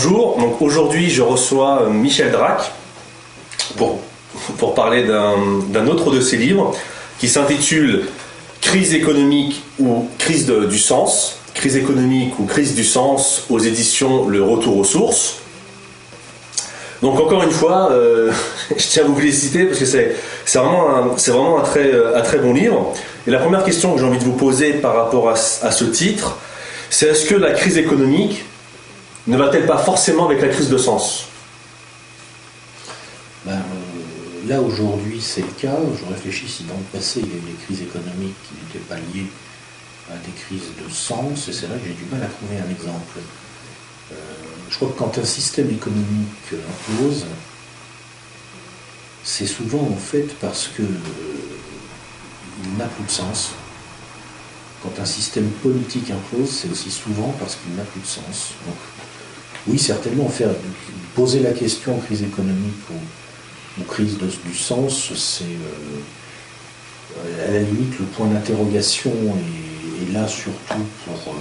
Bonjour, donc aujourd'hui je reçois Michel Drac pour parler d'un autre de ses livres qui s'intitule Crise économique ou crise du sens, crise économique ou crise du sens aux éditions Le Retour aux sources. Donc encore une fois, je tiens à vous féliciter parce que c'est vraiment un très bon livre. Et la première question que j'ai envie de vous poser par rapport à ce titre, c'est est-ce que la crise économique ne va-t-elle pas forcément avec la crise de sens? Là aujourd'hui c'est le cas. Je réfléchis si dans le passé il y a eu des crises économiques qui n'étaient pas liées à des crises de sens, et c'est vrai que j'ai du mal à trouver un exemple. Je crois que quand un système économique implose, c'est souvent en fait parce que il n'a plus de sens. Quand un système politique implose, c'est aussi souvent parce qu'il n'a plus de sens. Donc, oui, certainement, poser la question crise économique ou crise du sens, c'est à la limite le point d'interrogation est là surtout pour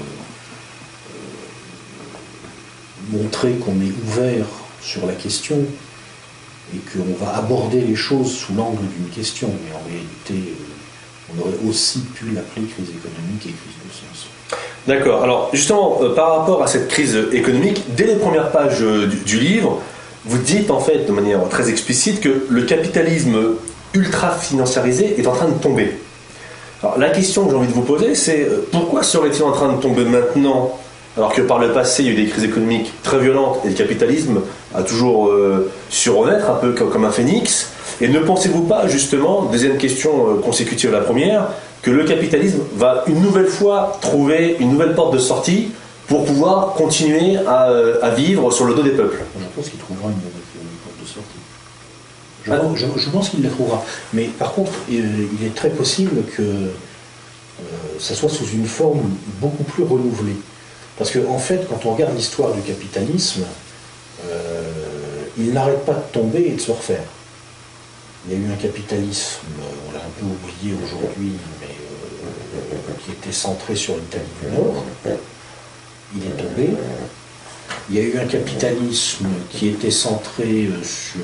montrer qu'on est ouvert sur la question et qu'on va aborder les choses sous l'angle d'une question. Mais en réalité, on aurait aussi pu l'appeler crise économique et crise de sens. D'accord. Alors justement, par rapport à cette crise économique, dès les premières pages du livre, vous dites en fait de manière très explicite que le capitalisme ultra financiarisé est en train de tomber. Alors la question que j'ai envie de vous poser, c'est pourquoi serait-il en train de tomber maintenant, alors que par le passé il y a eu des crises économiques très violentes et le capitalisme a toujours su renaître un peu comme un phénix? Et ne pensez-vous pas justement, deuxième question consécutive à la première, que le capitalisme va une nouvelle fois trouver une nouvelle porte de sortie pour pouvoir continuer à vivre sur le dos des peuples? Je pense qu'il trouvera une porte de sortie. Je pense qu'il la trouvera. Mais par contre, il est très possible que ça soit sous une forme beaucoup plus renouvelée. Parce qu'en fait, quand on regarde l'histoire du capitalisme, il n'arrête pas de tomber et de se refaire. Il y a eu un capitalisme, on l'a un peu oublié aujourd'hui, mais qui était centré sur l'Italie du Nord. Il est tombé. Il y a eu un capitalisme qui était centré sur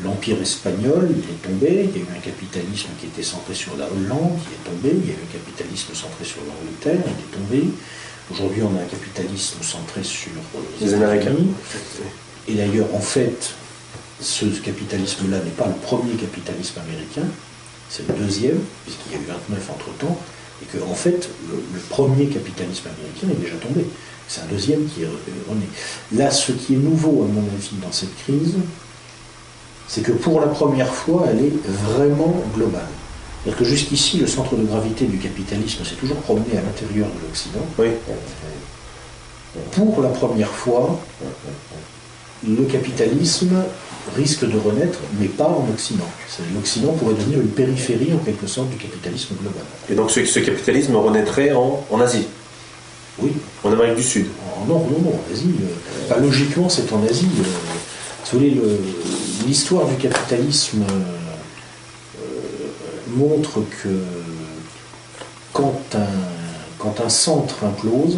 l'Empire espagnol, il est tombé. Il y a eu un capitalisme qui était centré sur la Hollande, il est tombé. Il y a eu un capitalisme centré sur l'Angleterre, il est tombé. Aujourd'hui, on a un capitalisme centré sur les Américains. Et d'ailleurs, en fait, ce capitalisme-là n'est pas le premier capitalisme américain, c'est le deuxième, puisqu'il y a eu 29 entre-temps, et que, en fait, le premier capitalisme américain est déjà tombé. C'est un deuxième qui est rené. Là, ce qui est nouveau, à mon avis, dans cette crise, c'est que pour la première fois, elle est vraiment globale. C'est-à-dire que jusqu'ici, le centre de gravité du capitalisme s'est toujours promené à l'intérieur de l'Occident. Oui. Pour la première fois, le capitalisme risque de renaître, mais pas en Occident. L'Occident pourrait devenir une périphérie, en quelque sorte, du capitalisme global. Et donc ce capitalisme renaîtrait en Asie? Oui. En Amérique du Sud? Non, en Asie. Logiquement, c'est en Asie. Si vous voulez, l'histoire du capitalisme montre que quand un centre implose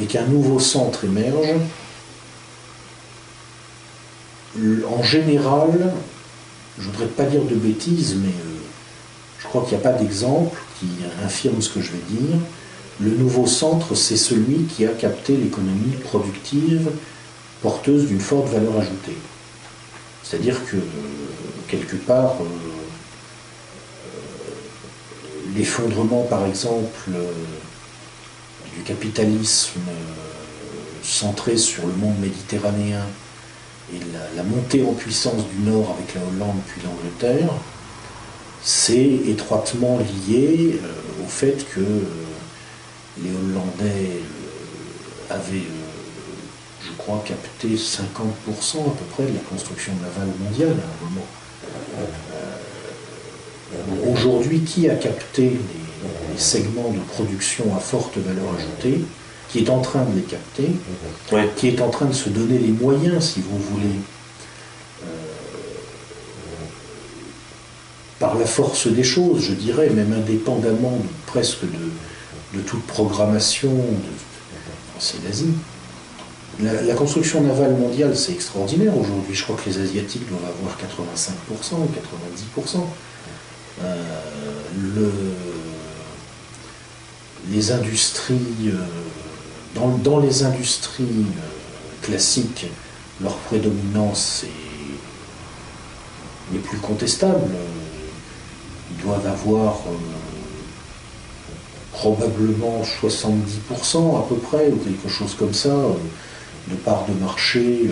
et qu'un nouveau centre émerge, en général, je ne voudrais pas dire de bêtises, mais je crois qu'il n'y a pas d'exemple qui infirme ce que je vais dire. Le nouveau centre, c'est celui qui a capté l'économie productive porteuse d'une forte valeur ajoutée. C'est-à-dire que, quelque part, l'effondrement, par exemple, du capitalisme centré sur le monde méditerranéen et la montée en puissance du Nord avec la Hollande puis l'Angleterre, c'est étroitement lié au fait que les Hollandais avaient, je crois, capté 50% à peu près de la construction navale mondiale à un moment. Aujourd'hui, qui a capté les segments de production à forte valeur ajoutée, qui est en train de les capter, qui est en train de se donner les moyens, si vous voulez, par la force des choses, je dirais, même indépendamment presque de toute programmation, c'est l'Asie. La construction navale mondiale, c'est extraordinaire aujourd'hui. Je crois que les Asiatiques doivent avoir 85% ou 90%. Les industries, dans les industries classiques, leur prédominance n'est plus contestable. Ils doivent avoir probablement 70% à peu près, ou quelque chose comme ça, de part de marché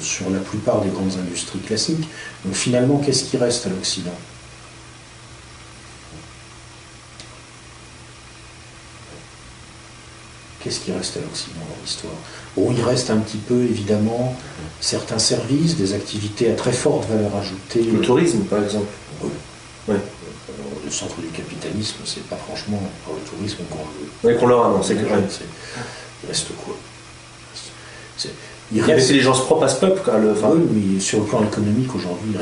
sur la plupart des grandes industries classiques. Donc finalement, qu'est-ce qui reste à l'Occident ? Qu'est-ce qui reste à l'Occident dans l'histoire ? Bon, il reste un petit peu, évidemment, certains services, des activités à très forte valeur ajoutée. Le tourisme, par exemple. Oui. Ouais. Le centre du capitalisme, c'est pas franchement par le tourisme qu'on le... Oui, qu'on leur annonce, c'est que il reste quoi ? Il y a des intelligences propres à ce peuple. Oui, mais sur le plan économique, aujourd'hui, il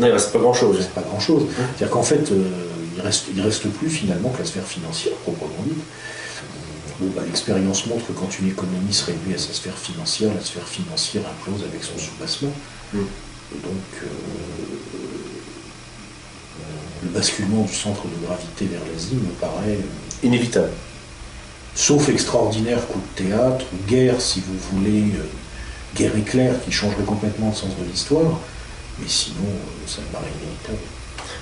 reste pas grand-chose. Il reste pas grand-chose. C'est-à-dire qu'en fait, il reste plus finalement que la sphère financière, proprement dite. Bon, l'expérience montre que quand une économie se réduit à sa sphère financière, la sphère financière implose avec son soubassement. Et donc, le basculement du centre de gravité vers l'Asie me paraît inévitable. Sauf extraordinaire coup de théâtre, ou guerre, si vous voulez, guerre éclair qui changerait complètement le sens de l'histoire, mais sinon, ça me paraît inévitable.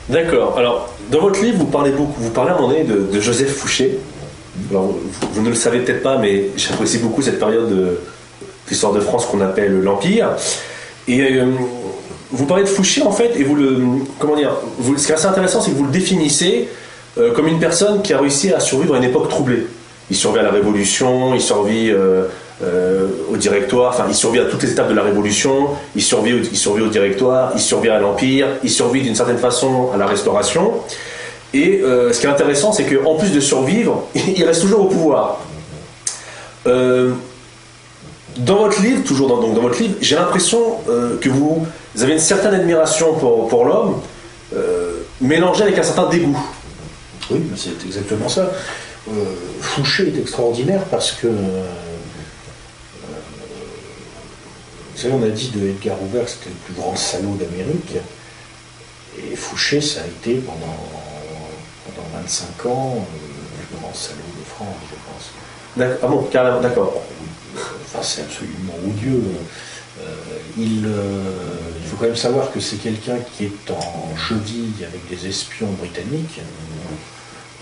D'accord. Alors, dans votre livre, vous parlez à un moment donné de Joseph Fouché. Alors, vous ne le savez peut-être pas, mais j'apprécie beaucoup cette période de l'histoire de France qu'on appelle l'Empire. Et vous parlez de Fouché, en fait, et ce qui est assez intéressant, c'est que vous le définissez comme une personne qui a réussi à survivre à une époque troublée. Il survit à la Révolution, il survit au Directoire, enfin, il survit à toutes les étapes de la Révolution, il survit au Directoire, il survit à l'Empire, il survit d'une certaine façon à la Restauration. Et ce qui est intéressant, c'est qu'en plus de survivre, il reste toujours au pouvoir. Dans votre livre, dans votre livre, j'ai l'impression que vous avez une certaine admiration pour l'homme, mélangée avec un certain dégoût. Oui, c'est exactement ça. Fouché est extraordinaire parce que, vous savez, on a dit de Edgar Hoover que c'était le plus grand salaud d'Amérique. Et Fouché, ça a été pendant 25 ans, le plus grand salaud de France, je pense. Ah bon, carrément, d'accord. Enfin, c'est absolument odieux. Il faut quand même savoir que c'est quelqu'un qui est en cheville avec des espions britanniques,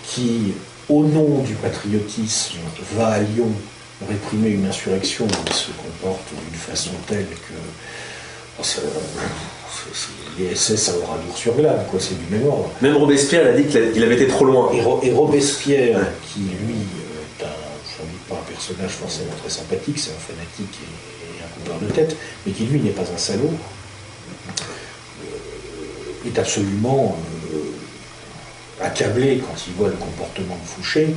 qui, au nom du patriotisme, va à Lyon réprimer une insurrection où il se comporte d'une façon telle que les SS à Oradour-sur-Glane, quoi, c'est du même ordre. Même Robespierre a dit qu'il avait été trop loin. Et Robespierre, qui lui est sans doute pas un personnage forcément très sympathique, c'est un fanatique et un coupeur de tête, mais qui lui n'est pas un salaud, est absolument accablé quand il voit le comportement de Fouché,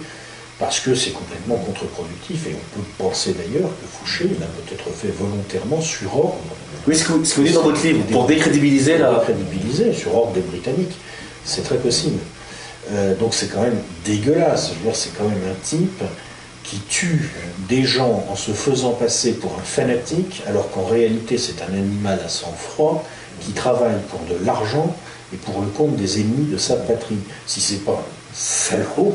parce que c'est complètement contre-productif, et on peut penser d'ailleurs que Fouché l'a peut-être fait volontairement sur ordre. Oui, ce que vous dites dans votre livre, pour décrédibiliser sur ordre des Britanniques, c'est très possible. Donc c'est quand même dégueulasse, je veux dire, c'est quand même un type qui tue des gens en se faisant passer pour un fanatique, alors qu'en réalité c'est un animal à sang-froid, qui travaille pour de l'argent et pour le compte des ennemis de sa patrie. Si c'est pas un salaud,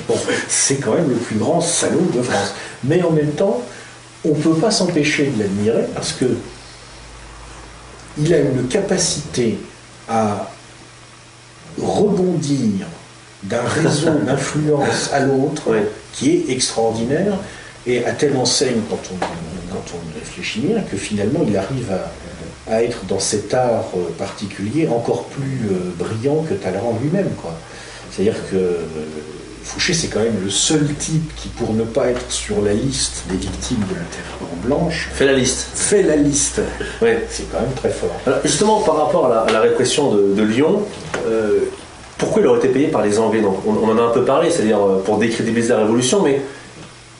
bon, c'est quand même le plus grand salaud de France. Mais en même temps, on ne peut pas s'empêcher de l'admirer parce que il a une capacité à rebondir d'un réseau d'influence à l'autre qui est extraordinaire, et à telle enseigne, quand on réfléchit bien, que finalement il arrive à être dans cet art particulier encore plus brillant que Talleyrand lui-même, quoi. C'est-à-dire que Fouché, c'est quand même le seul type qui, pour ne pas être sur la liste des victimes de la Terreur blanche, fait la liste. Ouais. C'est quand même très fort. Alors, justement, par rapport à la répression de Lyon, pourquoi il aurait été payé par les Anglais? Donc, on en a un peu parlé, c'est-à-dire pour décrédibiliser la Révolution, mais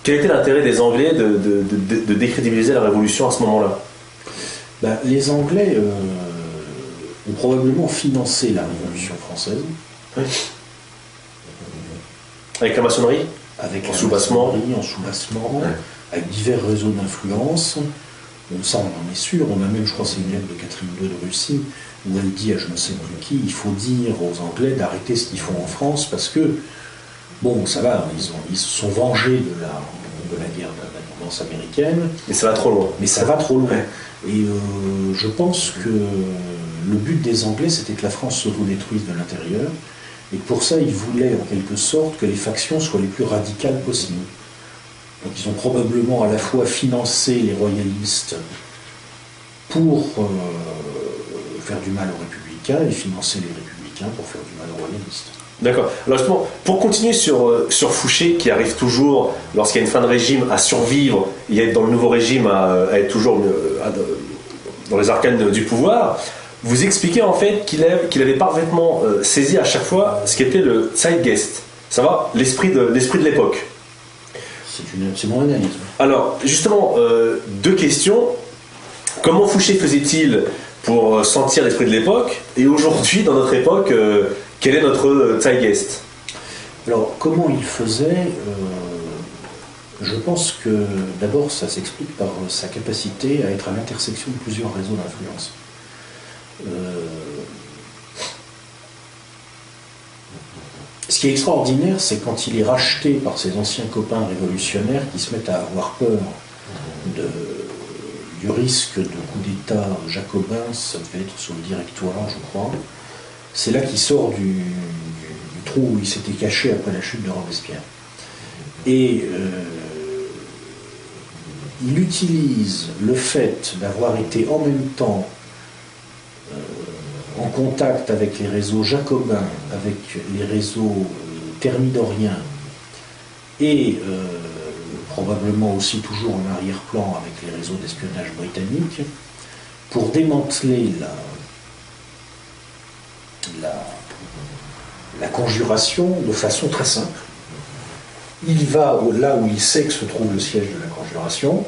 quel était l'intérêt des Anglais de décrédibiliser la Révolution à ce moment-là? Les Anglais ont probablement financé la Révolution française. Oui. Avec la maçonnerie? Avec en soubassement. En soubassement. Ouais. avec divers réseaux d'influence. Ça, on en est sûr. On a même, je crois, c'est une lettre de Catherine II de Russie, où elle dit à je ne sais plus qui, il faut dire aux Anglais d'arrêter ce qu'ils font en France, parce que, bon, ça va, ils se sont vengés de la guerre d'indépendance américaine. Mais ça va trop loin. Mais ça va trop loin. Ouais. Et je pense que le but des Anglais, c'était que la France s'autodétruise de l'intérieur, et que pour ça, ils voulaient, en quelque sorte, que les factions soient les plus radicales possibles. Donc ils ont probablement à la fois financé les royalistes pour faire du mal aux républicains et financer les républicains pour faire du mal aux royalistes. D'accord. Alors justement, pour continuer sur Fouché, qui arrive toujours, lorsqu'il y a une fin de régime, à survivre et à être dans le nouveau régime, à être toujours dans les arcanes du pouvoir, vous expliquez en fait qu'il avait parfaitement saisi à chaque fois ce qu'était le Zeitgeist, ça va, l'esprit de l'époque. C'est mon analyse. Alors, justement, deux questions. Comment Fouché faisait-il pour sentir l'esprit de l'époque? Et aujourd'hui, dans notre époque, quel est notre Zeitgeist? Alors, comment il faisait je pense que, d'abord, ça s'explique par sa capacité à être à l'intersection de plusieurs réseaux d'influence. Ce qui est extraordinaire, c'est quand il est racheté par ses anciens copains révolutionnaires qui se mettent à avoir peur du risque de coup d'État jacobin, ça devait être sous le Directoire, je crois. C'est là qu'il sort du trou où il s'était caché après la chute de Robespierre. Et il utilise le fait d'avoir été en même temps en contact avec les réseaux jacobins, avec les réseaux thermidoriens et probablement aussi toujours en arrière-plan avec les réseaux d'espionnage britanniques, pour démanteler la conjuration de façon très simple. Il va là où il sait que se trouve le siège de la conjuration,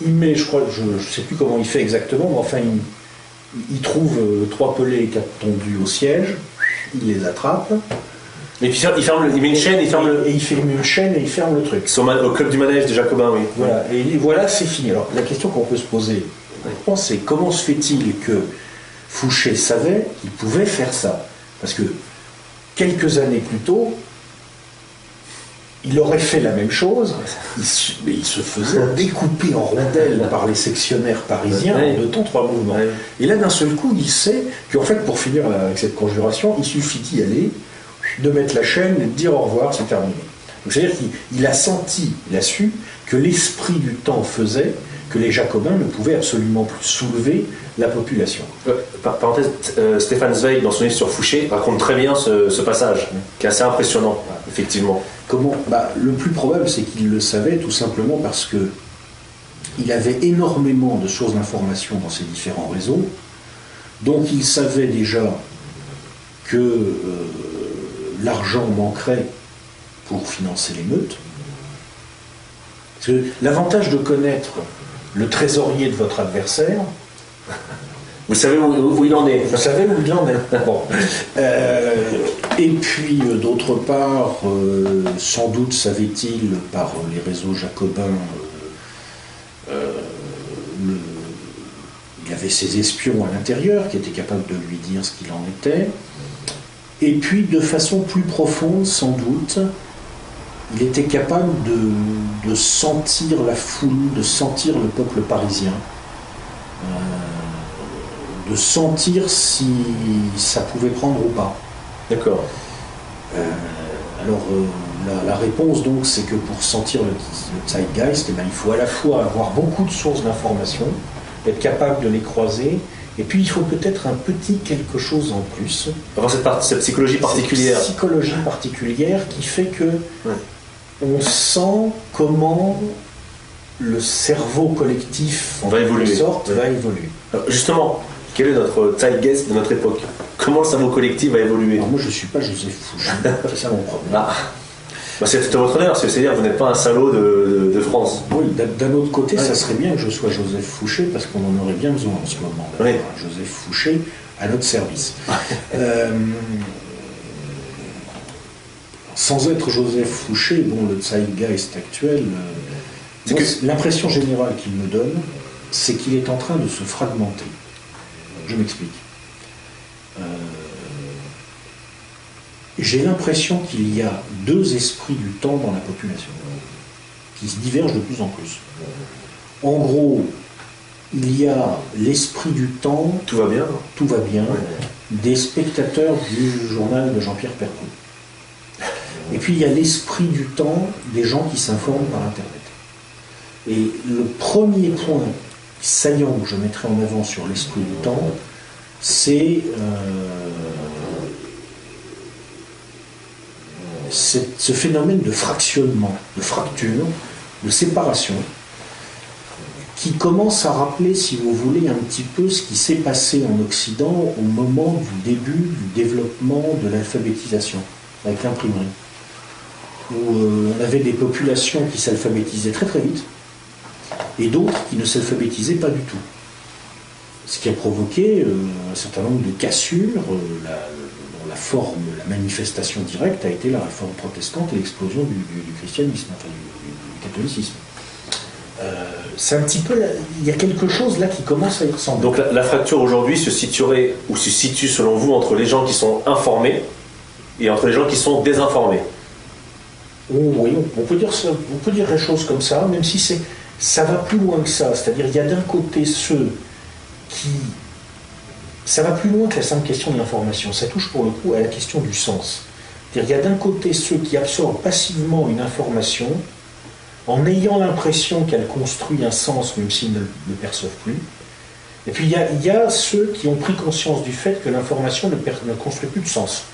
il met, je crois, je ne sais plus comment il fait exactement, mais enfin il trouve 3 pelés et 4 tondus au siège, il les attrape. Et puis il met une chaîne, il ferme le... Et il fait une chaîne et il ferme le truc. Au club du manège des Jacobins, oui. Voilà, et voilà, c'est fini. Alors la question qu'on peut se poser, c'est comment se fait-il que Fouché savait qu'il pouvait faire ça? Parce que quelques années plus tôt, il aurait fait la même chose, mais il se faisait découper en rondelles par les sectionnaires parisiens en 2 temps 3 mouvements. Et là, d'un seul coup, il sait qu'en fait, pour finir avec cette conjuration, il suffit d'y aller, de mettre la chaîne et de dire au revoir, c'est terminé. Donc c'est-à-dire qu'il a senti, il a su que l'esprit du temps faisait que les Jacobins ne pouvaient absolument plus soulever la population. Parenthèse, Stéphane Zweig, dans son livre sur Fouché, raconte très bien ce passage, qui est assez impressionnant, effectivement. Comment? Le plus probable, c'est qu'il le savait tout simplement parce que il avait énormément de sources d'information dans ces différents réseaux, donc il savait déjà que l'argent manquerait pour financer l'émeute. L'avantage de connaître le trésorier de votre adversaire, vous savez où il en est. Vous savez où il en est. Bon. Et puis, d'autre part, sans doute savait-il, par les réseaux jacobins, il y avait ses espions à l'intérieur qui étaient capables de lui dire ce qu'il en était. Et puis, de façon plus profonde, sans doute, il était capable de sentir la foule, de sentir le peuple parisien. De sentir si ça pouvait prendre ou pas. D'accord. La réponse donc, c'est que pour sentir le Zeitgeist, il faut à la fois avoir beaucoup de sources d'informations, être capable de les croiser, et puis il faut peut-être un petit quelque chose en plus. Avoir cette psychologie particulière. Cette psychologie particulière qui fait que on sent comment le cerveau collectif va évoluer. Va évoluer. Alors, justement, quel est notre Zeitgeist de notre époque? Comment le cerveau collectif va évoluer? Alors moi, je ne suis pas Joseph Fouché, c'est ça mon problème. C'est votre honneur, c'est-à-dire que vous n'êtes pas un salaud de France. Oui, d'un autre côté, ça serait bien que je sois Joseph Fouché, parce qu'on en aurait bien besoin en ce moment. Oui. Joseph Fouché à notre service. Sans être Joseph Fouché, bon, le zeitgeist actuel, l'impression générale qu'il me donne, c'est qu'il est en train de se fragmenter. Je m'explique. J'ai l'impression qu'il y a deux esprits du temps dans la population, qui se divergent de plus en plus. En gros, il y a l'esprit du temps, tout va bien, des spectateurs du journal de Jean-Pierre Perrault. Et puis il y a l'esprit du temps des gens qui s'informent par Internet. Et le premier point saillant que je mettrai en avant sur l'esprit du temps, c'est ce phénomène de fractionnement, de fracture, de séparation, qui commence à rappeler, si vous voulez, un petit peu ce qui s'est passé en Occident au moment du début du développement de l'alphabétisation, avec l'imprimerie, où on avait des populations qui s'alphabétisaient très très vite, et d'autres qui ne s'alphabétisaient pas du tout. Ce qui a provoqué un certain nombre de cassures. La forme, la manifestation directe a été la réforme protestante et l'explosion du christianisme, enfin du catholicisme. C'est un petit peu, il y a quelque chose là qui commence à y ressembler. Donc la fracture aujourd'hui se situerait, ou se situe selon vous, entre les gens qui sont informés et entre les gens qui sont désinformés. Oui, on peut dire ça, on peut dire les choses comme ça, même si ça va plus loin que ça. C'est-à-dire, il y a d'un côté ceux qui... Ça va plus loin que la simple question de l'information. Ça touche pour le coup à la question du sens. C'est-à-dire, il y a d'un côté ceux qui absorbent passivement une information en ayant l'impression qu'elle construit un sens, même s'ils ne le perçoivent plus. Et puis, il y a ceux qui ont pris conscience du fait que l'information ne construit plus de sens.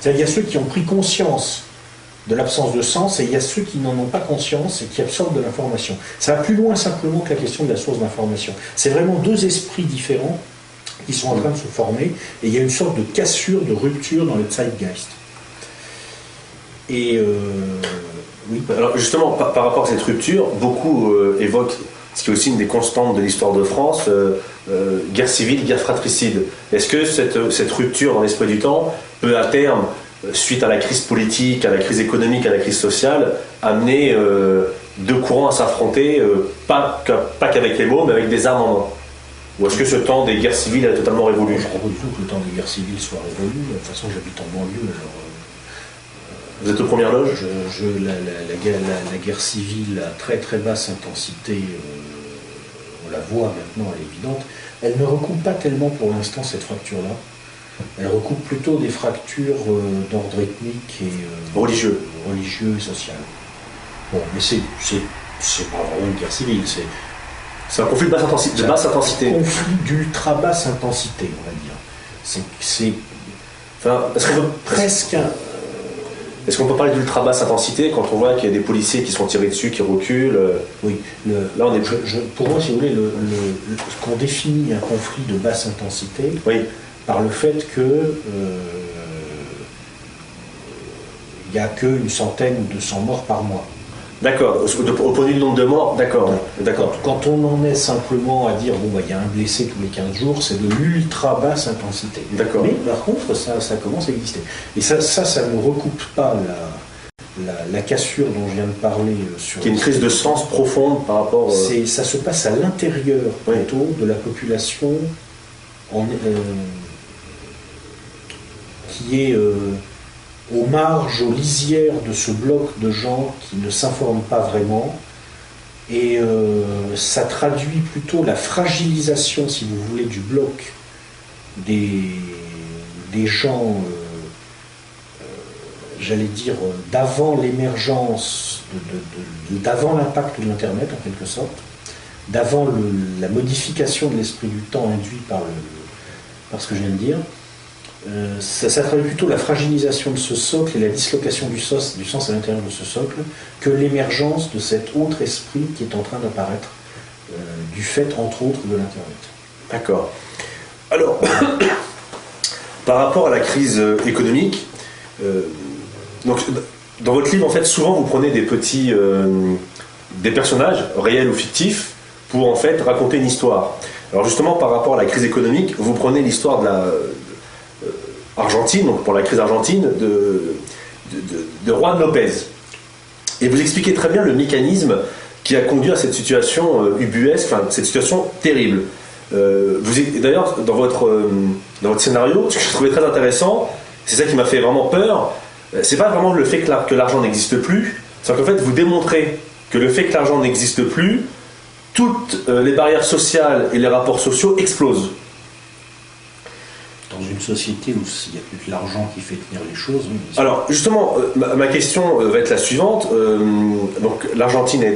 C'est-à-dire, il y a ceux qui ont pris conscience de l'absence de sens, et il y a ceux qui n'en ont pas conscience et qui absorbent de l'information. Ça va plus loin simplement que la question de la source d'information. C'est vraiment deux esprits différents qui sont en train de se former, et il y a une sorte de cassure, de rupture dans le zeitgeist. Et oui. Alors justement, par rapport à cette rupture, beaucoup évoquent ce qui est aussi une des constantes de l'histoire de France, guerre civile, guerre fratricide. Est-ce que cette rupture dans l'esprit du temps peut à terme, suite à la crise politique, à la crise économique, à la crise sociale, amener deux courants à s'affronter, pas qu'avec les mots, mais avec des armes en main? Ou est-ce que ce temps des guerres civiles a totalement révolu? Je ne crois pas du tout que le temps des guerres civiles soit révolu. De toute façon, j'habite en banlieue. Alors, vous êtes aux premières loges? La guerre civile à très très basse intensité, on la voit maintenant, elle est évidente. Elle ne recoupe pas tellement pour l'instant cette fracture-là. Elle recoupe plutôt des fractures d'ordre ethnique et religieux et social. Bon, mais c'est pas vraiment une guerre civile, c'est un conflit de basse intensité. Un conflit d'ultra basse intensité, on va dire. Est-ce qu'on peut parler d'ultra basse intensité quand on voit qu'il y a des policiers qui sont tirés dessus, qui reculent? Oui. Là, on est pour moi, si vous voulez, qu'on définit un conflit de basse intensité, oui, par le fait que il n'y a qu'une centaine ou 200 morts par mois. D'accord, au point de vue du nombre de morts, d'accord. Quand on en est simplement à dire, il y a un blessé tous les 15 jours, c'est de l'ultra basse intensité. D'accord. Mais par contre, ça commence à exister. Et ça ne recoupe pas la cassure dont je viens de parler. Qui est une crise de sens profonde par rapport... Ça se passe à l'intérieur, plutôt, de la population qui est... aux marges, aux lisières de ce bloc de gens qui ne s'informent pas vraiment, et ça traduit plutôt la fragilisation, si vous voulez, du bloc des gens, j'allais dire, d'avant l'émergence, d'avant l'impact de l'Internet en quelque sorte, d'avant la modification de l'esprit du temps induit par ce que je viens de dire. Ça traduit plutôt la fragilisation de ce socle et la dislocation du sens à l'intérieur de ce socle que l'émergence de cet autre esprit qui est en train d'apparaître du fait, entre autres, de l'Internet. D'accord. Alors, par rapport à la crise économique, donc, dans votre livre, en fait, souvent vous prenez des personnages, réels ou fictifs, pour en fait raconter une histoire. Alors justement, par rapport à la crise économique, vous prenez l'histoire de Argentine, donc pour la crise argentine, de Juan Lopez. Et vous expliquez très bien le mécanisme qui a conduit à cette situation ubuesque, enfin cette situation terrible. D'ailleurs, dans votre scénario, ce que je trouvais très intéressant, c'est ça qui m'a fait vraiment peur, c'est pas vraiment le fait que l'argent n'existe plus, c'est qu'en fait vous démontrez que le fait que l'argent n'existe plus, toutes les barrières sociales et les rapports sociaux explosent. Dans une société où il n'y a plus que l'argent qui fait tenir les choses. Oui, alors justement, ma question va être la suivante. Donc l'Argentine a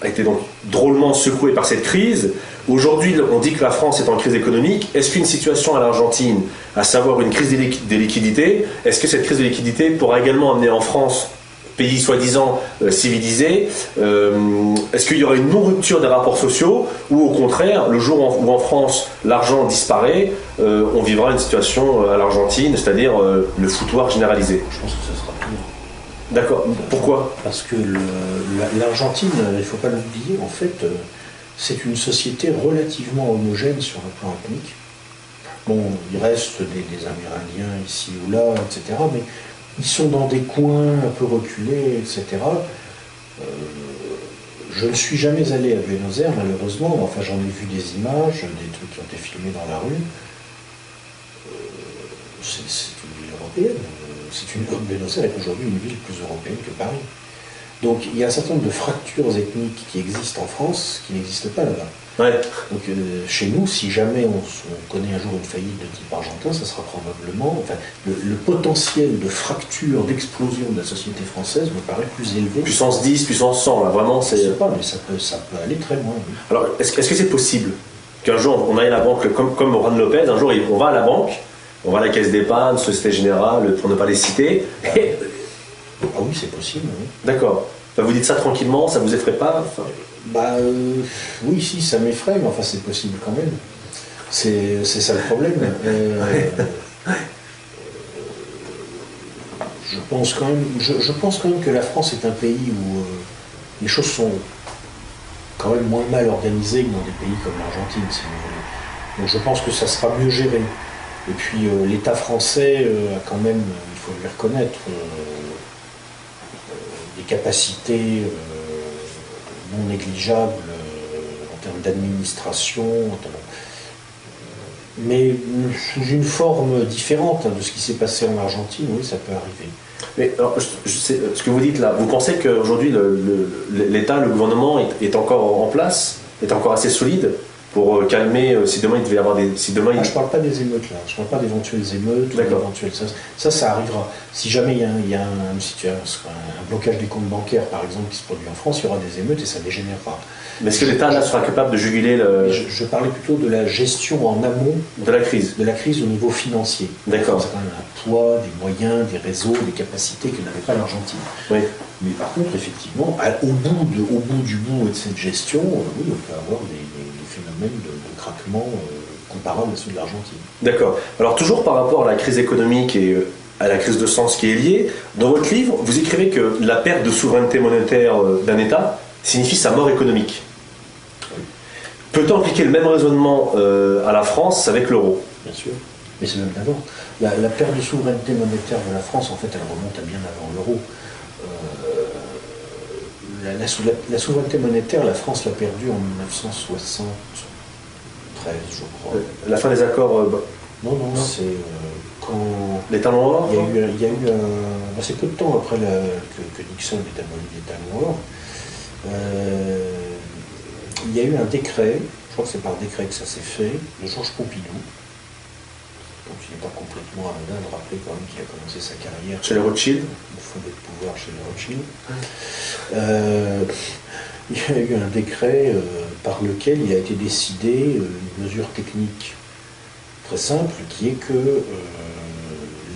été donc drôlement secouée par cette crise. Aujourd'hui, on dit que la France est en crise économique. Est-ce qu'une situation à l'Argentine, à savoir une crise des liquidités, est-ce que cette crise de liquidités pourra également amener en France, pays soi-disant civilisé, est-ce qu'il y aura une non-rupture des rapports sociaux ou au contraire, le jour où en France l'argent disparaît, on vivra une situation à l'Argentine, c'est-à-dire le foutoir généralisé? Je pense que ce sera pire. D'accord. Pourquoi? Parce que l'Argentine, il ne faut pas l'oublier, en fait, c'est une société relativement homogène sur le plan ethnique. Bon, il reste des Amérindiens ici ou là, etc., mais ils sont dans des coins un peu reculés, etc. Je ne suis jamais allé à Buenos Aires, malheureusement. Enfin, j'en ai vu des images, des trucs qui ont été filmés dans la rue. C'est une ville européenne. Buenos Aires est aujourd'hui une ville plus européenne que Paris. Donc, il y a un certain nombre de fractures ethniques qui existent en France qui n'existent pas là-bas. Ouais. Donc chez nous, si jamais on connaît un jour une faillite de type argentin, ça sera probablement... Enfin, le potentiel de fracture, d'explosion de la société française me paraît plus élevé. Puissance 10, puissance 100, là, vraiment, c'est... Je ne sais pas, mais ça peut aller très loin. Oui. Alors, est-ce que c'est possible qu'un jour, on aille à la banque, comme Juan Lopez, un jour, on va à la banque, on va à la Caisse d'épargne, Société Générale, pour ne pas les citer, et... Ah oui, c'est possible, oui. D'accord. Enfin, vous dites ça tranquillement, ça vous effraie pas? Enfin... oui, si, ça m'effraie, mais enfin, c'est possible quand même. C'est ça le problème. Je pense quand même que la France est un pays où les choses sont quand même moins mal organisées que dans des pays comme l'Argentine, si vous voulez. Donc je pense que ça sera mieux géré. Et puis l'État français a quand même, il faut lui reconnaître, des capacités non négligeables en termes d'administration, mais sous une forme différente de ce qui s'est passé en Argentine, oui, ça peut arriver. Mais alors, ce que vous dites là, vous pensez qu'aujourd'hui l'État, le gouvernement est encore en place, est encore assez solide pour calmer, si demain il devait y avoir des... Si demain, je ne parle pas des émeutes là, je ne parle pas d'éventuelles émeutes, ça arrivera. Si jamais il y a un blocage des comptes bancaires par exemple qui se produit en France, il y aura des émeutes et ça dégénérera. Mais est-ce que l'État là sera capable de juguler le... Je parlais plutôt de la gestion en amont de la crise. De la crise au niveau financier. D'accord. C'est quand même un poids, des moyens, des réseaux, des capacités que n'avait pas l'Argentine. Oui. Mais par contre, effectivement, au bout du bout de cette gestion, oui, on peut avoir des phénomènes de craquement comparables à ceux de l'Argentine. D'accord. Alors toujours par rapport à la crise économique et à la crise de sens qui est liée, dans votre livre, vous écrivez que la perte de souveraineté monétaire d'un État signifie sa mort économique. Oui. Peut-on appliquer le même raisonnement à la France avec l'euro? Bien sûr. Mais c'est même d'abord. La perte de souveraineté monétaire de la France, en fait, elle remonte à bien avant l'euro. La souveraineté monétaire, la France l'a perdue en 1973, je crois. La fin des accords... Non, c'est quand... Les talons or? Il y a eu assez peu de temps après que Nixon ait aboli les talons or. Il y a eu un décret, je crois que c'est par décret que ça s'est fait, de Georges Pompidou. Donc il n'est pas complètement anodin de rappeler quand même qu'il a commencé sa carrière chez les Rothschild, au fond de pouvoir chez les Rothschild. Il y a eu un décret par lequel il a été décidé une mesure technique très simple qui est que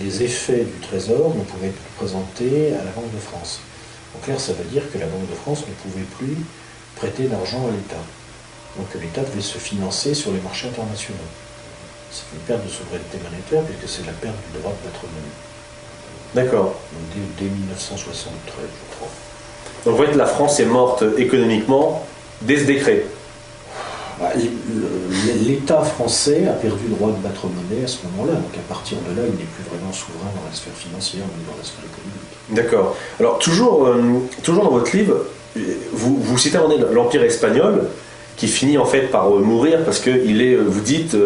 les effets du Trésor ne pouvaient être présentés à la Banque de France. En clair, ça veut dire que la Banque de France ne pouvait plus prêter d'argent à l'État. Donc l'État devait se financer sur les marchés internationaux. C'est une perte de souveraineté monétaire puisque c'est la perte du droit de patrimony. D'accord. Dès 1973, je crois. Donc vous voyez que la France est morte économiquement dès ce décret. L'État français a perdu le droit de battre monnaie à ce moment-là, donc à partir de là, il n'est plus vraiment souverain dans la sphère financière, mais dans la sphère économique. D'accord. Alors, toujours dans votre livre, vous citez à un moment donné l'Empire espagnol, qui finit en fait par mourir parce qu'il est, vous dites,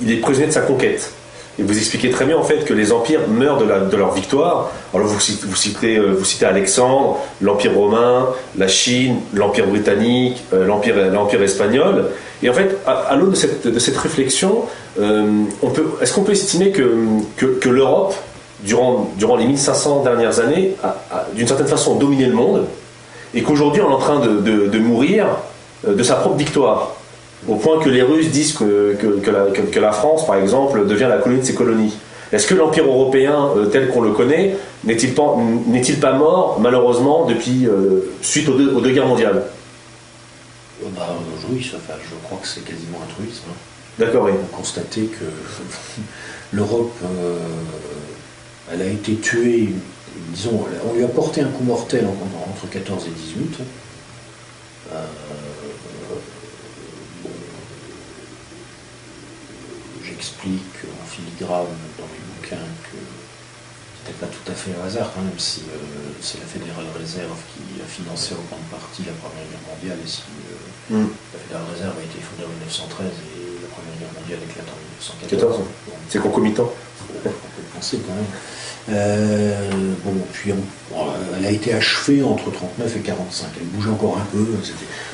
il est prisonnier de sa conquête. Et vous expliquez très bien en fait que les empires meurent de leur victoire. Alors vous citez Alexandre, l'Empire romain, la Chine, l'Empire britannique, l'Empire espagnol. Et en fait, à l'aune de cette réflexion, est-ce qu'on peut estimer que l'Europe, durant les 1500 dernières années, a d'une certaine façon dominé le monde, et qu'aujourd'hui on est en train de mourir de sa propre victoire, au point que les Russes disent que la France, par exemple, devient la colonie de ses colonies. Est-ce que l'Empire européen, tel qu'on le connaît, n'est-il pas mort, malheureusement, depuis suite aux deux guerres mondiales? Oui, je crois que c'est quasiment un truisme. D'accord, oui. On constatait que l'Europe, elle a été tuée, disons, on lui a porté un coup mortel entre 14 et 18. J'explique en filigrane dans mes bouquins que c'était pas tout à fait un hasard, même si c'est la Fédérale Réserve qui a financé en grande partie la Première Guerre mondiale, et si la Fédérale Réserve a été fondée en 1913 et la Première Guerre mondiale éclate en 1914. Bon, c'est concomitant. On peut le penser quand même. Puis elle a été achevée entre 39 et 45. Elle bougeait encore un peu.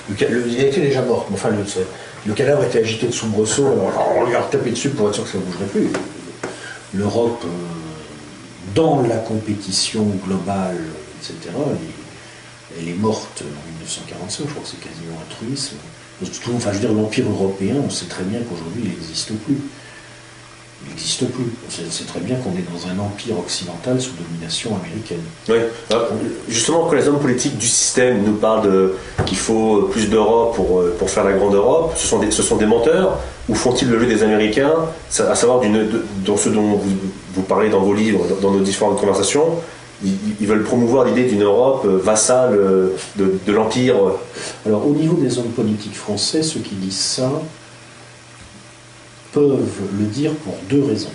Il était déjà mort. Enfin, le cadavre était agité de soubresauts. Alors on lui a retapé dessus pour être sûr que ça ne bougerait plus. L'Europe, dans la compétition globale, etc., elle est morte en 1945. Je crois que c'est quasiment un truisme. Enfin, je veux dire, l'Empire européen, on sait très bien qu'aujourd'hui, il n'existe plus. Il n'existe plus. On sait très bien qu'on est dans un empire occidental sous domination américaine. Oui. Justement, quand les hommes politiques du système nous parlent qu'il faut plus d'Europe pour faire la grande Europe, ce sont des menteurs, ou font-ils le jeu des Américains, à savoir dans ce dont vous parlez dans vos livres, dans nos différentes conversations, ils veulent promouvoir l'idée d'une Europe vassale de l'Empire. Alors, au niveau des hommes politiques français, ceux qui disent ça peuvent le dire pour deux raisons.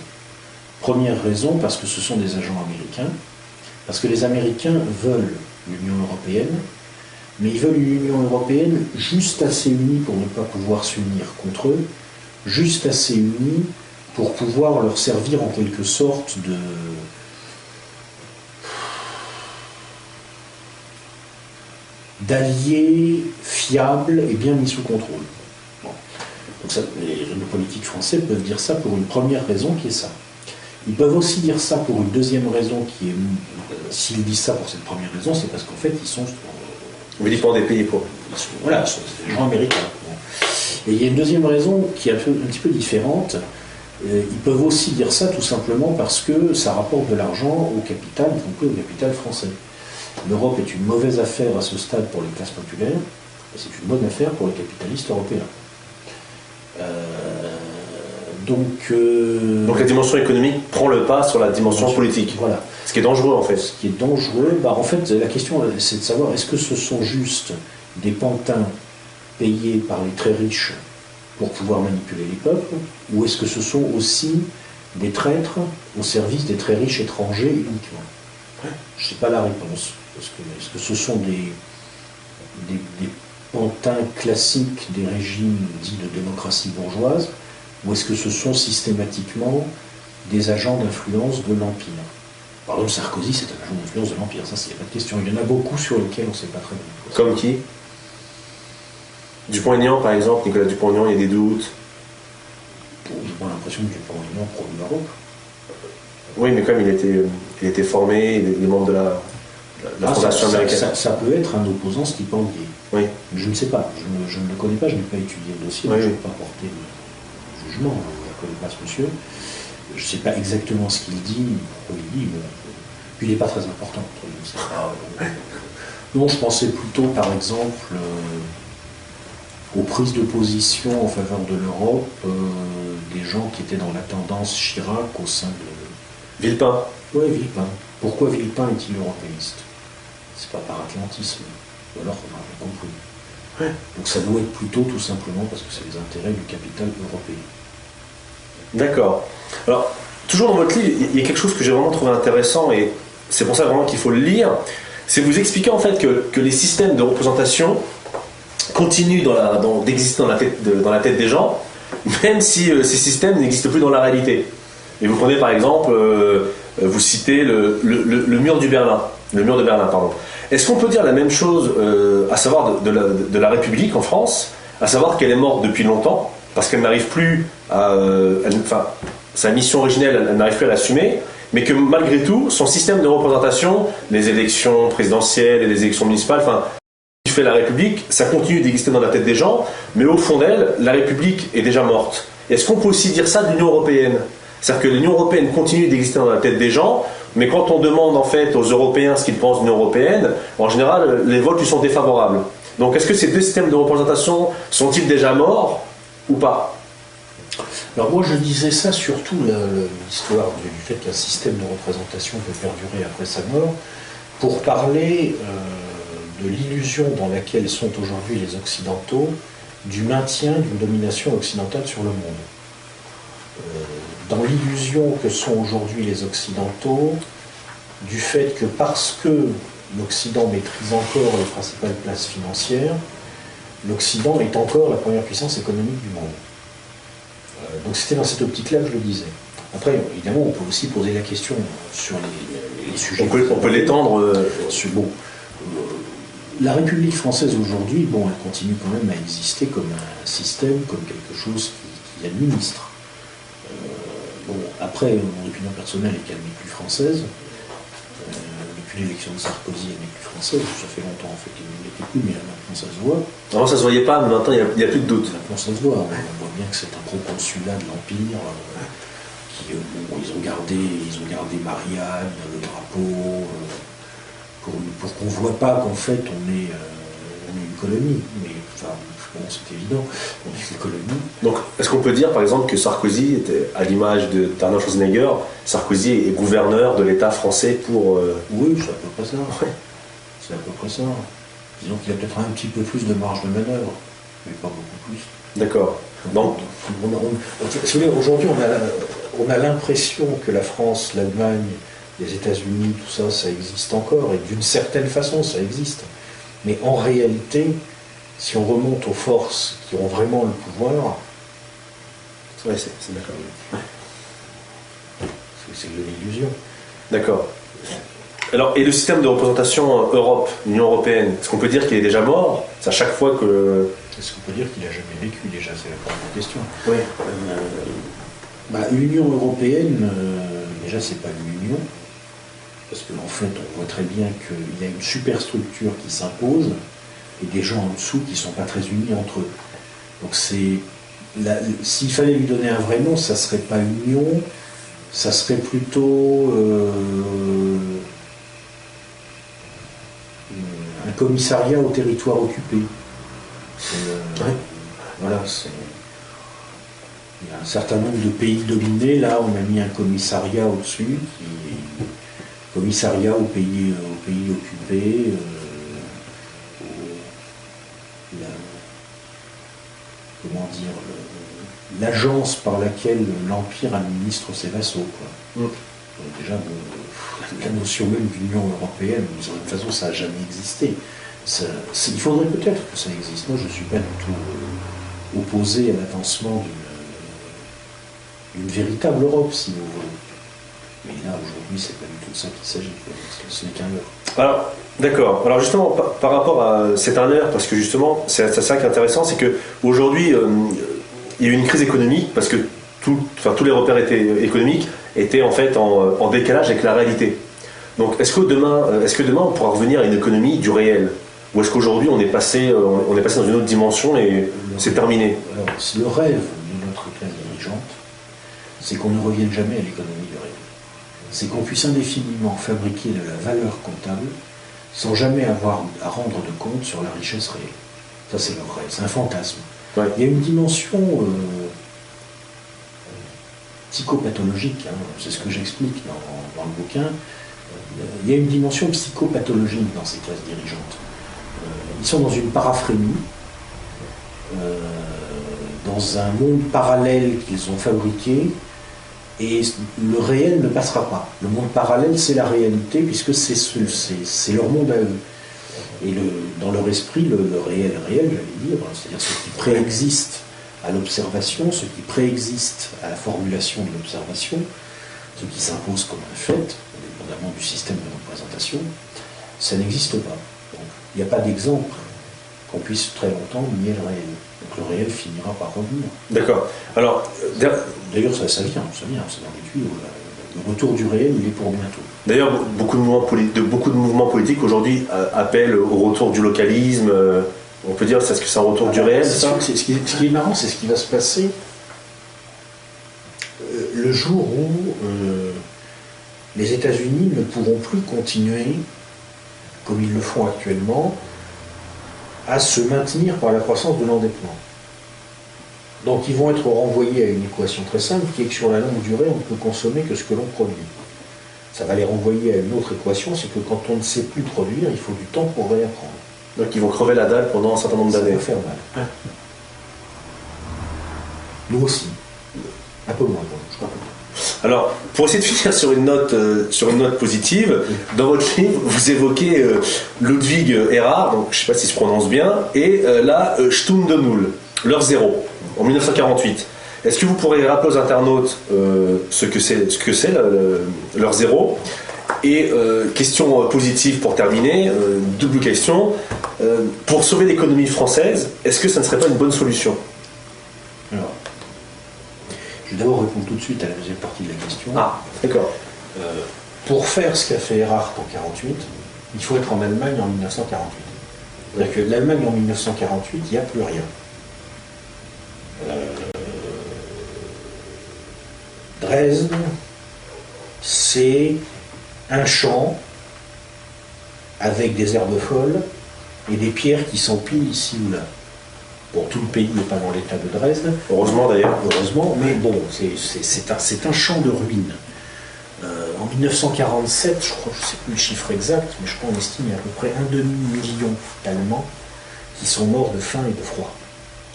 Première raison, parce que ce sont des agents américains, parce que les Américains veulent l'Union européenne, mais ils veulent une Union européenne juste assez unie pour ne pas pouvoir s'unir contre eux, juste assez unie pour pouvoir leur servir en quelque sorte d'alliés fiables et bien mis sous contrôle. Donc ça, les politiques français peuvent dire ça pour une première raison qui est ça. Ils peuvent aussi dire ça pour une deuxième raison qui est, s'ils disent ça pour cette première raison, c'est parce qu'en fait ils sont... Vous dépend des pays pour. Voilà, ce sont des gens américains. Et il y a une deuxième raison qui est un petit peu différente. Ils peuvent aussi dire ça tout simplement parce que ça rapporte de l'argent au capital, y compris au capital français. L'Europe est une mauvaise affaire à ce stade pour les classes populaires, et c'est une bonne affaire pour les capitalistes européens. Donc la dimension économique prend le pas sur la dimension politique. Voilà. Ce qui est dangereux en fait. Ce qui est dangereux, en fait, la question c'est de savoir est-ce que ce sont juste des pantins payés par les très riches pour pouvoir manipuler les peuples, ou est-ce que ce sont aussi des traîtres au service des très riches étrangers uniquement? Je ne sais pas la réponse. Est-ce que ce sont des pantins classiques des régimes dits de démocratie bourgeoise, ou est-ce que ce sont systématiquement des agents d'influence de l'Empire? Par exemple, Sarkozy, c'est un agent d'influence de l'Empire, ça, il n'y a pas de question. Il y en a beaucoup sur lesquels on ne sait pas très bien. Comme qui? Dupont-Aignan, par exemple, Nicolas Dupont-Aignan, il y a des doutes. J'ai pas l'impression que Dupont-Aignan produit l'Europe. Oui, mais quand même, il était formé, il est membre de la Fondation américaine. Ça peut être un opposant stipendié. Oui. Je ne sais pas, je ne le connais pas, je n'ai pas étudié le dossier, oui, je ne peux pas porter de jugement, je ne connais pas ce monsieur. Je ne sais pas exactement ce qu'il dit, pourquoi il dit, puis il n'est pas très important. Non, je pensais plutôt, par exemple, aux prises de position en faveur de l'Europe, des gens qui étaient dans la tendance Chirac au sein de... Villepin. Oui, Villepin. Pourquoi Villepin est-il européiste? C'est pas par atlantisme. Ou alors, on a compris. Donc ça doit être plutôt tout simplement parce que c'est les intérêts du capital européen. D'accord. Alors, toujours dans votre livre, il y a quelque chose que j'ai vraiment trouvé intéressant et c'est pour ça vraiment qu'il faut le lire. C'est vous expliquer en fait que les systèmes de représentation continuent d'exister dans la tête des gens, même si ces systèmes n'existent plus dans la réalité. Et vous prenez par exemple, vous citez le mur de Berlin, pardon. Est-ce qu'on peut dire la même chose, à savoir de la République en France, à savoir qu'elle est morte depuis longtemps, parce qu'elle n'arrive plus à... sa mission originelle, elle n'arrive plus à l'assumer, mais que malgré tout, son système de représentation, les élections présidentielles et les élections municipales, qui fait la République, ça continue d'exister dans la tête des gens, mais au fond d'elle, la République est déjà morte. Est-ce qu'on peut aussi dire ça de l'Union européenne? C'est-à-dire que l'Union européenne continue d'exister dans la tête des gens, mais quand on demande en fait aux Européens ce qu'ils pensent de l'Union européenne, en général, les votes lui sont défavorables. Donc est-ce que ces deux systèmes de représentation sont-ils déjà morts ou pas? Alors moi je disais ça surtout l'histoire du fait qu'un système de représentation peut perdurer après sa mort, pour parler de l'illusion dans laquelle sont aujourd'hui les Occidentaux du maintien d'une domination occidentale sur le monde. Dans l'illusion que sont aujourd'hui les Occidentaux, du fait que parce que l'Occident maîtrise encore les principales places financières, l'Occident est encore la première puissance économique du monde. Donc c'était dans cette optique-là que je le disais. Après, évidemment, on peut aussi poser la question sur les sujets... On peut l'étendre... La République française aujourd'hui, bon, elle continue quand même à exister comme un système, comme quelque chose qui administre. Après, mon opinion personnelle est qu'elle n'est plus française. Depuis l'élection de Sarkozy, elle n'est plus française. Ça fait longtemps en fait qu'elle ne l'était plus, mais maintenant ça se voit. Avant, ça se voyait pas, mais maintenant il n'y a plus de doute. Maintenant ça se voit. On voit bien que c'est un proconsulat de l'Empire. Ils ont gardé Marianne, le drapeau, pour qu'on ne voit pas qu'en fait on est une colonie. Mais enfin, bon, c'est évident, on est une colonie. Donc, est-ce qu'on peut dire par exemple que Sarkozy était, à l'image d'Arnold Schwarzenegger, Sarkozy est gouverneur de l'État français pour... Oui, c'est à peu près ça. Ouais. C'est à peu près ça. Disons qu'il a peut-être un petit peu plus de marge de manœuvre, mais pas beaucoup plus. D'accord. Donc, aujourd'hui, on a l'impression que la France, l'Allemagne, les États-Unis, tout ça, ça existe encore, et d'une certaine façon, ça existe. Mais en réalité, si on remonte aux forces qui ont vraiment le pouvoir, ouais, c'est d'accord. C'est de l'illusion. D'accord. Alors, et le système de représentation Europe, Union européenne, est-ce qu'on peut dire qu'il est déjà mort? C'est à chaque fois que... Est-ce qu'on peut dire qu'il n'a jamais vécu déjà? C'est la première question. Oui. L'Union européenne, déjà c'est pas une union, parce qu'en fait on voit très bien qu'il y a une superstructure qui s'impose, et des gens en dessous qui ne sont pas très unis entre eux. Donc s'il fallait lui donner un vrai nom, ça ne serait pas union, ça serait plutôt un commissariat au territoire occupé. Voilà, il y a un certain nombre de pays dominés, là on a mis un commissariat au-dessus, commissariat aux pays occupés, comment dire, l'agence par laquelle l'Empire administre ses vassaux. Quoi. Donc déjà, la notion même d'Union européenne, de toute façon, ça n'a jamais existé. Il faudrait peut-être que ça existe. Moi, je ne suis pas du tout opposé à l'avancement d'une véritable Europe, si vous voulez. Mais là, aujourd'hui, c'est pas du tout de ça qu'il s'agit. Ce n'est qu'un leurre. Alors, d'accord. Alors justement, par rapport à... C'est un leurre, parce que justement, c'est ça qui est intéressant, c'est qu'aujourd'hui, il y a eu une crise économique, parce que tous les repères économiques étaient en fait en décalage avec la réalité. Donc, est-ce que demain, on pourra revenir à une économie du réel? Ou est-ce qu'aujourd'hui, on est passé dans une autre dimension et c'est terminé? Alors, le rêve de notre classe dirigeante, c'est qu'on ne revienne jamais à l'économie du réel. C'est qu'on puisse indéfiniment fabriquer de la valeur comptable sans jamais avoir à rendre de compte sur la richesse réelle. Ça, c'est leur rêve, c'est un fantasme. Ouais. Il y a une dimension psychopathologique, hein, c'est ce que j'explique dans le bouquin. Il y a une dimension psychopathologique dans ces classes dirigeantes. Ils sont dans une paraphrénie, dans un monde parallèle qu'ils ont fabriqué, et le réel ne passera pas. Le monde parallèle, c'est la réalité, puisque c'est leur monde à eux. Et dans leur esprit, le réel, j'allais dire, c'est-à-dire ce qui préexiste à l'observation, ce qui préexiste à la formulation de l'observation, ce qui s'impose comme un fait, indépendamment du système de représentation, ça n'existe pas. Donc, il n'y a pas d'exemple qu'on puisse très longtemps nier le réel. Donc le réel finira par revenir. D'accord. Alors, d'ailleurs, ça vient, c'est dans les tuyaux. Le retour du réel, il est pour bientôt. D'ailleurs, beaucoup de mouvements politiques aujourd'hui appellent au retour du localisme. On peut dire, est-ce que c'est un retour du réel, ça ? Ce qui est marrant, c'est ce qui va se passer le jour où les États-Unis ne pourront plus continuer, comme ils le font actuellement, à se maintenir par la croissance de l'endettement. Donc ils vont être renvoyés à une équation très simple qui est que sur la longue durée, on ne peut consommer que ce que l'on produit. Ça va les renvoyer à une autre équation, c'est que quand on ne sait plus produire, il faut du temps pour réapprendre. Donc ils vont crever la dalle pendant un certain nombre d'années. Ça va faire mal. Nous aussi. Un peu moins, je crois. Alors, pour essayer de finir sur une note positive, dans votre livre, vous évoquez Ludwig Erhard, donc je ne sais pas si je prononce bien, et la Stunde Null, l'heure zéro, en 1948. Est-ce que vous pourriez rappeler aux internautes ce que c'est l'heure zéro? Et question positive pour terminer, double question, pour sauver l'économie française, est-ce que ça ne serait pas une bonne solution? Alors, je vais d'abord répondre tout de suite à la deuxième partie de la question. Ah, d'accord. Pour faire ce qu'a fait Erhard en 1948, il faut être en Allemagne en 1948. C'est-à-dire que l'Allemagne en 1948, il n'y a plus rien. Dresde, c'est un champ avec des herbes folles et des pierres qui s'empilent ici ou là. Bon, tout le pays n'est pas dans l'état de Dresde. Heureusement d'ailleurs. Heureusement, mais bon, c'est un champ de ruines. En 1947, je crois, je ne sais plus le chiffre exact, mais je crois qu'on estime qu'il y a à peu près 1,5 million d'Allemands qui sont morts de faim et de froid.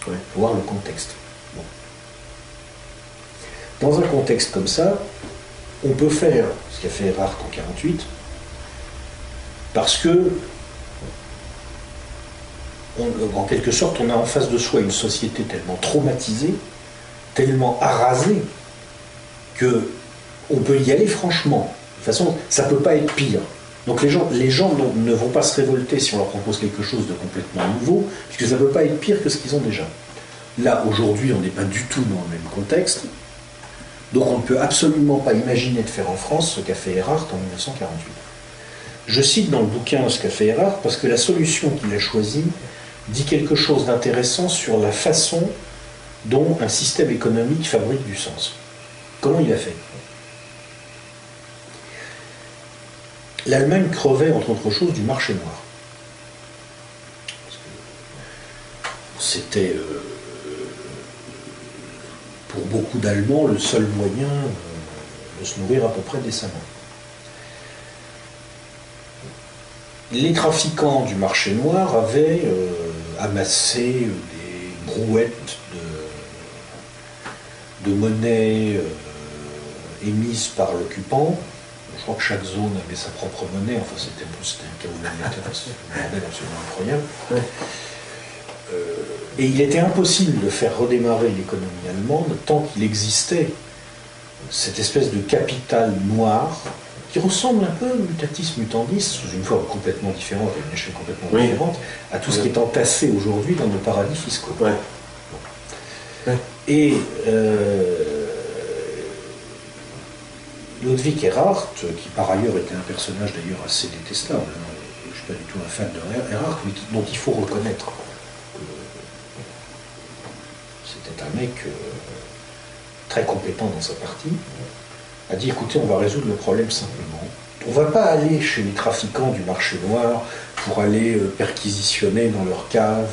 Il faut voir le contexte. Bon. Dans un contexte comme ça, on peut faire ce qu'a fait Erhard en 1948, parce que en quelque sorte, on a en face de soi une société tellement traumatisée, tellement arasée, que on peut y aller franchement. De toute façon, ça ne peut pas être pire. Donc les gens ne vont pas se révolter si on leur propose quelque chose de complètement nouveau, puisque ça ne peut pas être pire que ce qu'ils ont déjà. Là, aujourd'hui, on n'est pas du tout dans le même contexte, donc on ne peut absolument pas imaginer de faire en France ce qu'a fait Erhard en 1948. Je cite dans le bouquin ce qu'a fait Erhard, parce que la solution qu'il a choisie dit quelque chose d'intéressant sur la façon dont un système économique fabrique du sens. Comment il a fait? L'Allemagne crevait, entre autres choses, du marché noir. C'était, pour beaucoup d'Allemands, le seul moyen de se nourrir à peu près décemment. Les trafiquants du marché noir avaient amassé des brouettes de monnaie émises par l'occupant. Je crois que chaque zone avait sa propre monnaie, enfin c'était un chaos monétaire, un bordel absolument incroyable. Et il était impossible de faire redémarrer l'économie allemande tant qu'il existait cette espèce de capital noir qui ressemble un peu, mutatis mutandis, sous une forme complètement différente, à une échelle complètement différente, à tout ce qui est entassé aujourd'hui dans nos paradis fiscaux. Ouais. Ouais. Et Ludwig Erhard, qui par ailleurs était un personnage d'ailleurs assez détestable, je ne suis pas du tout un fan de Erhard, mais dont il faut reconnaître que c'était un mec très compétent dans sa partie, a dit écoutez, on va résoudre le problème simplement. On ne va pas aller chez les trafiquants du marché noir pour aller perquisitionner dans leur cave.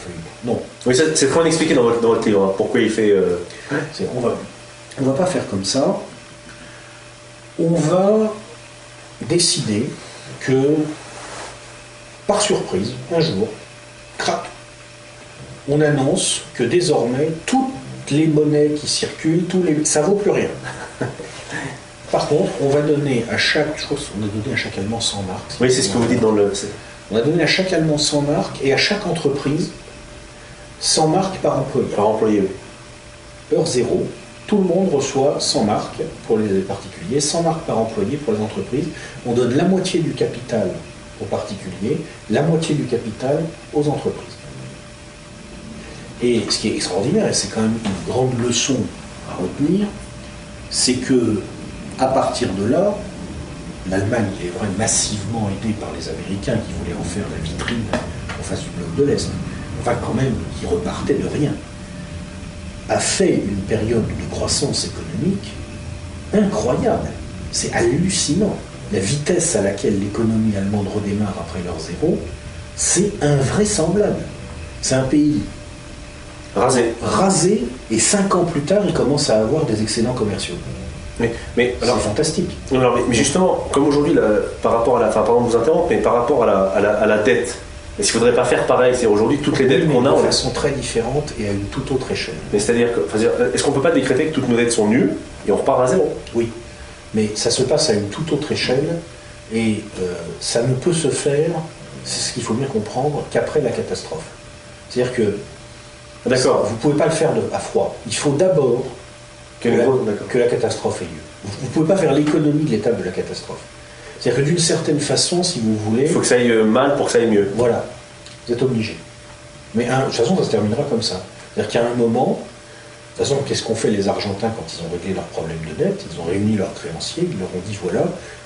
Non. Oui, c'est très bien expliqué dans votre livre, hein, pourquoi il fait... On va pas faire comme ça. On va décider que, par surprise, un jour, crac, on annonce que désormais, toutes les monnaies qui circulent, ça vaut plus rien. Par contre, on va donner à chaque, je crois qu'on a donné à chaque Allemand 100 marques. Oui, c'est ce que vous dites dans le... On a donné à chaque Allemand 100 marques et à chaque entreprise 100 marques par employé. Par employé, oui. Heure zéro, tout le monde reçoit 100 marques pour les particuliers, 100 marques par employé pour les entreprises. On donne la moitié du capital aux particuliers, la moitié du capital aux entreprises. Et ce qui est extraordinaire, et c'est quand même une grande leçon à retenir, c'est que à partir de là, l'Allemagne est vraiment massivement aidée par les Américains qui voulaient en faire la vitrine en face du bloc de l'Est, enfin quand même qui repartait de rien, a fait une période de croissance économique incroyable. C'est hallucinant. La vitesse à laquelle l'économie allemande redémarre après leur zéro, c'est invraisemblable. C'est un pays rasé, et 5 ans plus tard, il commence à avoir des excédents commerciaux. Mais alors, c'est fantastique. Alors, mais justement, comme aujourd'hui, par rapport à la... Enfin, pardon de vous interrompre, mais par rapport à la dette, est-ce qu'il ne faudrait pas faire pareil? C'est aujourd'hui toutes les dettes qu'on a... De façon très différente et à une toute autre échelle. Mais c'est-à-dire que... Est-ce qu'on ne peut pas décréter que toutes nos dettes sont nulles et on repart à zéro? Oui. Mais ça se passe à une toute autre échelle et ça ne peut se faire, c'est ce qu'il faut bien comprendre, qu'après la catastrophe. C'est-à-dire que d'accord. Vous ne pouvez pas le faire à froid. Il faut d'abord que la catastrophe ait lieu. Vous ne pouvez pas faire l'économie de l'étape de la catastrophe. C'est-à-dire que d'une certaine façon, si vous voulez... Il faut que ça aille mal pour que ça aille mieux. Voilà. Vous êtes obligé. Mais de toute façon, ça se terminera comme ça. C'est-à-dire qu'à un moment... De toute façon, qu'est-ce qu'ont fait les Argentins quand ils ont réglé leurs problèmes de dette? Ils ont réuni leurs créanciers, ils leur ont dit voilà,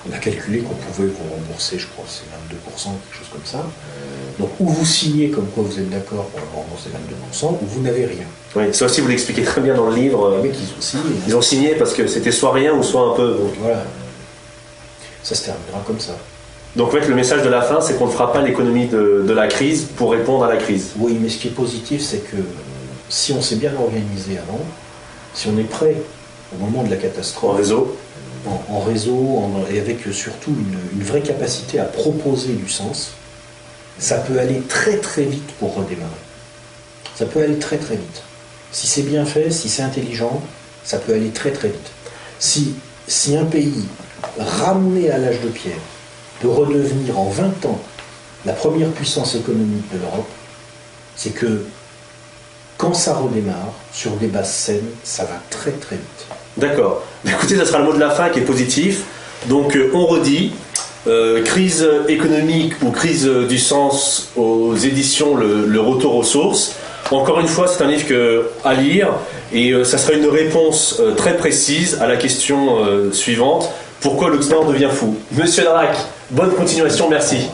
on a calculé qu'on pouvait vous rembourser, je crois, c'est 22%, quelque chose comme ça. Donc, ou vous signez comme quoi vous êtes d'accord pour rembourser 22%, ou vous n'avez rien. Oui, ça aussi vous l'expliquez très bien dans le livre. Les mecs, ils ont signé. Ils ont signé parce que c'était soit rien ou soit un peu. Donc. Voilà. Ça se terminera comme ça. Donc, en fait, le message de la fin, c'est qu'on ne fera pas l'économie de la crise pour répondre à la crise. Oui, mais ce qui est positif, c'est que si on s'est bien organisé avant, si on est prêt au moment de la catastrophe, en réseau, et avec surtout une vraie capacité à proposer du sens, ça peut aller très très vite pour redémarrer. Ça peut aller très très vite. Si c'est bien fait, si c'est intelligent, ça peut aller très très vite. Si un pays ramené à l'âge de pierre peut redevenir en 20 ans la première puissance économique de l'Europe, c'est que quand ça redémarre, sur des bases saines, ça va très très vite. D'accord. Écoutez, ça sera le mot de la fin qui est positif. Donc on redit, crise économique ou crise du sens aux éditions le retour aux sources. Encore une fois, c'est un livre à lire et ça sera une réponse très précise à la question suivante. Pourquoi l'Occident devient fou? Monsieur Drac, bonne continuation, merci.